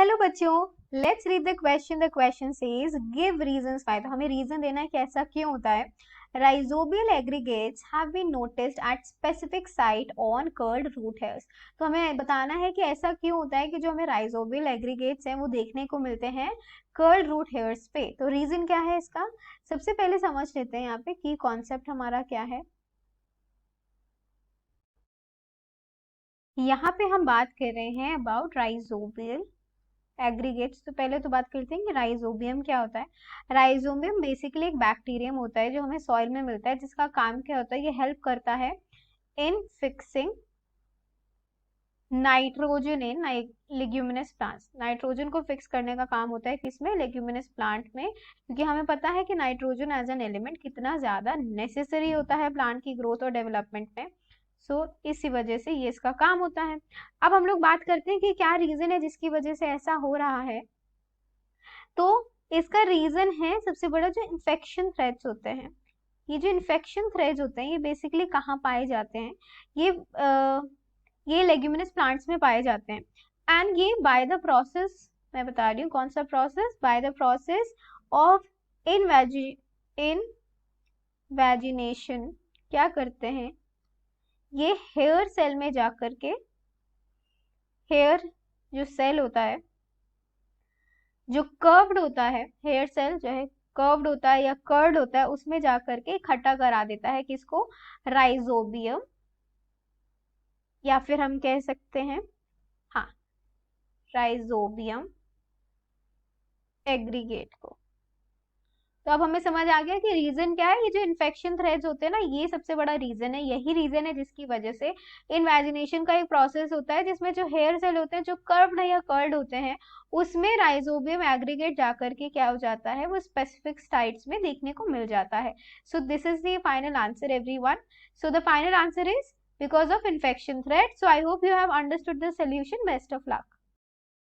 Hello बच्चों, let's read the question. The question says give reasons why. तो हमें reason देना है कि ऐसा क्यों होता है. Rhizobial aggregates have been noticed at specific site on curled root hairs. तो हमें बताना है कि ऐसा क्यों होता है कि जो हमें राइजोबियल एग्रीगेट्स हैं वो देखने को मिलते हैं कर्ल्ड रूट हेयर्स पे. तो रीजन क्या है इसका, सबसे पहले समझ लेते हैं यहाँ पे की कॉन्सेप्ट हमारा क्या है. यहाँ पे हम बात कर रहे हैं अबाउट राइजोबियल एग्रीगेट्स. तो पहले तो बात करते हैं कि राइजोबियम क्या होता है. राइजोबियम बेसिकली एक बैक्टीरियम होता है जो हमें सॉइल में मिलता है, जिसका काम क्या होता है, ये हेल्प करता है इन fixing nitrogen in leguminous plants. Nitrogen को फिक्स करने का काम होता है किसमें, लेग्यूमिनस प्लांट में, क्योंकि हमें पता है कि नाइट्रोजन एज एन एलिमेंट कितना ज्यादा नेसेसरी होता है प्लांट की ग्रोथ और डेवलपमेंट में. सो इसी वजह से ये इसका काम होता है. अब हम लोग बात करते हैं कि क्या रीजन है जिसकी वजह से ऐसा हो रहा है. तो इसका रीजन है सबसे बड़ा जो इन्फेक्शन थ्रेड्स होते हैं. ये जो इन्फेक्शन थ्रेड्स होते हैं ये बेसिकली कहाँ पाए जाते हैं, ये लेग्यूमिनस प्लांट्स में पाए जाते हैं. एंड ये बाय द प्रोसेस, मैं बता रही हूँ कौन सा process, by the process of invagination क्या करते हैं, ये हेयर सेल में जाकर के, हेयर जो सेल होता है जो कर्व्ड होता है, हेयर सेल जो है कर्व्ड होता है या कर्ड होता है, उसमें जाकर के इकट्ठा करा देता है किसको, राइजोबियम, या फिर हम कह सकते हैं हाँ राइजोबियम एग्रीगेट को. तो अब हमें समझ आ गया कि रीजन क्या है. ये जो इन्फेक्शन थ्रेड्स होते हैं ना, ये सबसे बड़ा रीजन है. यही रीजन है जिसकी वजह से इन्वेजिनेशन का एक प्रोसेस होता है जिसमें जो हेयर सेल होते हैं जो कर्व्ड या कर्ल्ड होते हैं, उसमें राइजोबियम एग्रीगेट जाकर के क्या हो जाता है, वो स्पेसिफिक साइट्स में देखने को मिल जाता है. So this is the final answer everyone. So the final answer is because of infection thread. So I hope you have understood the solution. Best of luck.